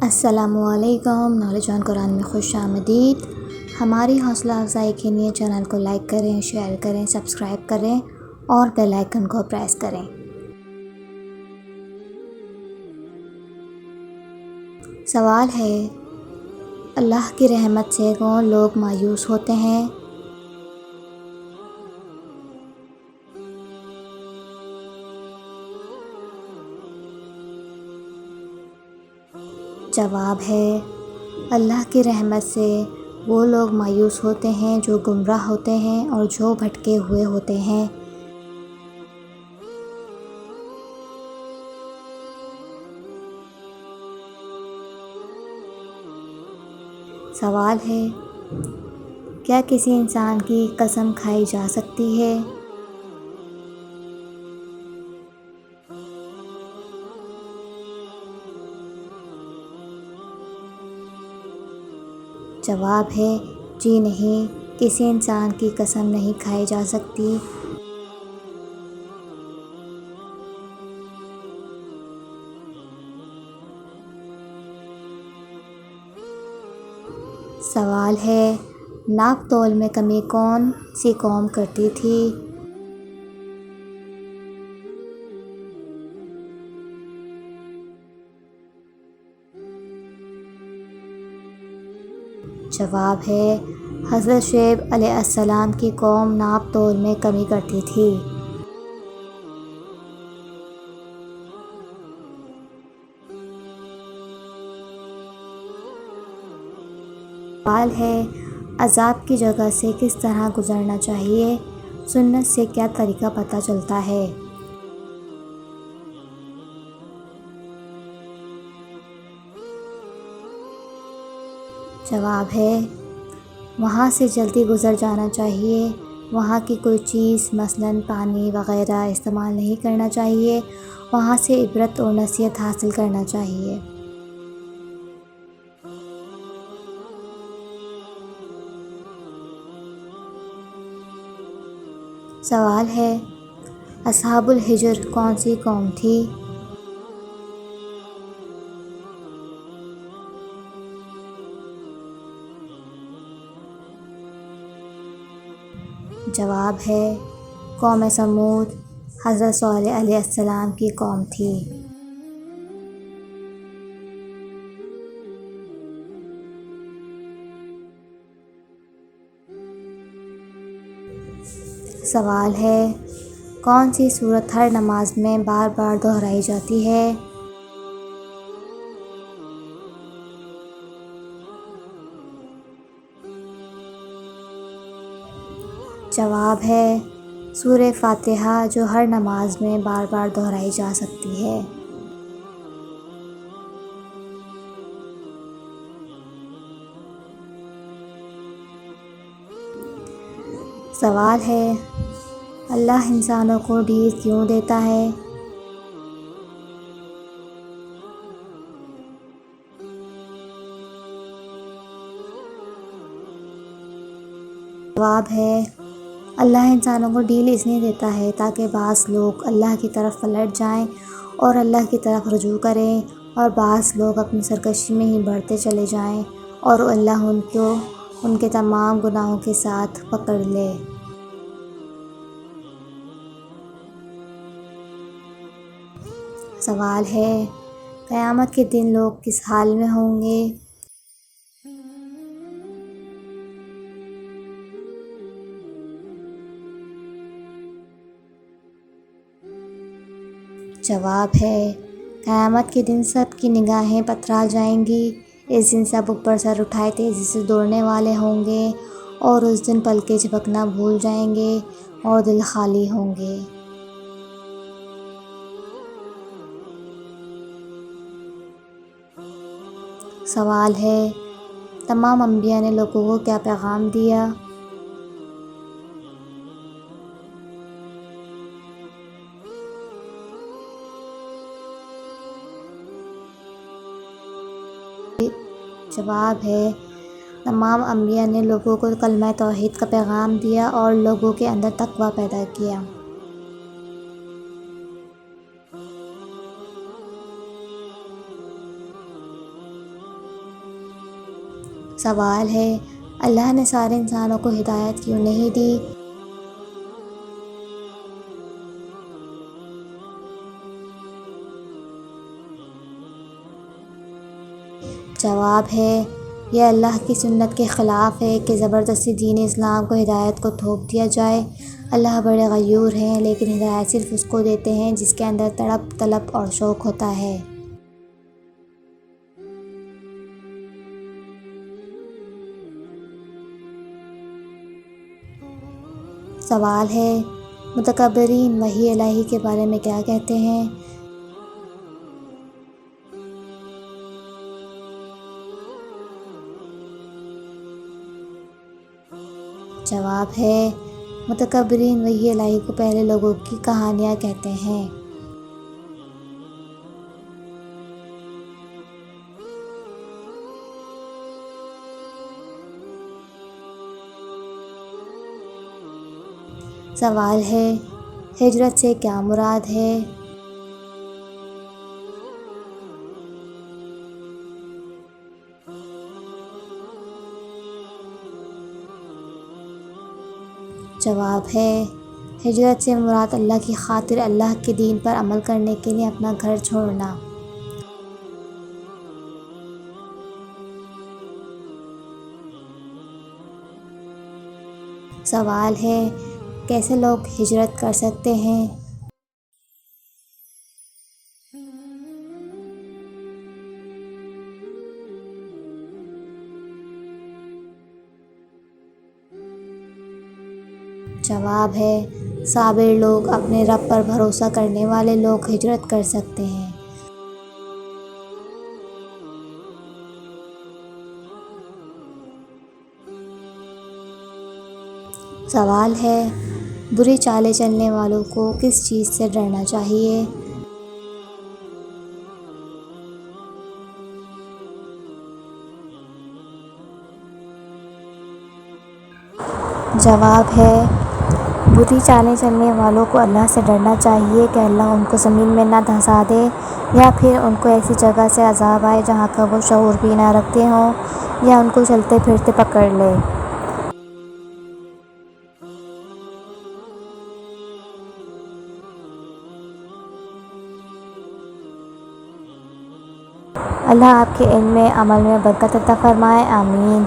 السلام علیکم، knowledge on قرآن میں خوش آمدید۔ ہماری حوصلہ افزائی کے لیے چینل کو لائک کریں، شیئر کریں، سبسکرائب کریں اور بیل آئیکن کو پریس کریں۔ سوال ہے، اللہ کی رحمت سے کون لوگ مایوس ہوتے ہیں؟ جواب ہے، اللہ کی رحمت سے وہ لوگ مایوس ہوتے ہیں جو گمراہ ہوتے ہیں اور جو بھٹکے ہوئے ہوتے ہیں۔ سوال ہے، کیا کسی انسان کی قسم کھائی جا سکتی ہے؟ جواب ہے، جی نہیں، کسی انسان کی قسم نہیں کھائی جا سکتی۔ سوال ہے، ناپ تول میں کمی کون سی قوم کرتی تھی؟ جواب ہے، حضرت شعیب علیہ السلام کی قوم ناپ تول میں کمی کرتی تھی۔ سوال ہے، عذاب کی جگہ سے کس طرح گزرنا چاہیے؟ سنت سے کیا طریقہ پتہ چلتا ہے؟ جواب ہے، وہاں سے جلدی گزر جانا چاہیے۔ وہاں کی کوئی چیز مثلاً پانی وغیرہ استعمال نہیں کرنا چاہیے۔ وہاں سے عبرت اور نصیحت حاصل کرنا چاہیے۔ سوال ہے، اصحاب الحجر کون سی قوم تھی؟ جواب ہے، قوم سمود حضرت صالح علیہ السلام کی قوم تھی۔ سوال ہے، کون سی سورت ہر نماز میں بار بار دہرائی جاتی ہے؟ جواب ہے، سورہ فاتحہ جو ہر نماز میں بار بار دہرائی جا سکتی ہے۔ سوال ہے، اللہ انسانوں کو ڈھیل کیوں دیتا ہے؟ جواب ہے، اللہ انسانوں کو ڈھیل اس لیے دیتا ہے تاکہ بعض لوگ اللہ کی طرف پلٹ جائیں اور اللہ کی طرف رجوع کریں، اور بعض لوگ اپنی سرکشی میں ہی بڑھتے چلے جائیں اور اللہ ان کو ان کے تمام گناہوں کے ساتھ پکڑ لے۔ سوال ہے، قیامت کے دن لوگ کس حال میں ہوں گے؟ جواب ہے، قیامت کے دن سب کی نگاہیں پتھرا جائیں گی۔ اس دن سب اوپر سر اٹھائے تیزی سے دوڑنے والے ہوں گے، اور اس دن پلکیں جھپکنا بھول جائیں گے اور دل خالی ہوں گے۔ سوال ہے، تمام انبیاء نے لوگوں کو کیا پیغام دیا؟ جواب ہے، تمام انبیاء نے لوگوں کو کلمہ توحید کا پیغام دیا اور لوگوں کے اندر تقویٰ پیدا کیا۔ سوال ہے، اللہ نے سارے انسانوں کو ہدایت کیوں نہیں دی؟ جواب ہے، یہ اللہ کی سنت کے خلاف ہے کہ زبردستی دین اسلام کو ہدایت کو تھوپ دیا جائے۔ اللہ بڑے غیور ہیں، لیکن ہدایت صرف اس کو دیتے ہیں جس کے اندر تڑپ، طلب اور شوق ہوتا ہے۔ سوال ہے، متکبرین وحی الہی کے بارے میں کیا کہتے ہیں؟ جواب ہے، متکبرین وحی الہی کو پہلے لوگوں کی کہانیاں کہتے ہیں۔ سوال ہے، ہجرت سے کیا مراد ہے؟ جواب ہے، ہجرت سے مراد اللہ کی خاطر اللہ کے دین پر عمل کرنے کے لیے اپنا گھر چھوڑنا۔ سوال ہے، کیسے لوگ ہجرت کر سکتے ہیں؟ جواب ہے، صابر لوگ، اپنے رب پر بھروسہ کرنے والے لوگ ہجرت کر سکتے ہیں۔ سوال ہے، بری چالیں چلنے والوں کو کس چیز سے ڈرنا چاہیے؟ جواب ہے، بری چالیں چلنے والوں کو اللہ سے ڈرنا چاہیے کہ اللہ ان کو زمین میں نہ دھنسا دے، یا پھر ان کو ایسی جگہ سے عذاب آئے جہاں کا وہ شعور بھی نہ رکھتے ہوں، یا ان کو چلتے پھرتے پکڑ لے۔ اللہ آپ کے علم میں، عمل میں برکت عطا فرمائے، آمین۔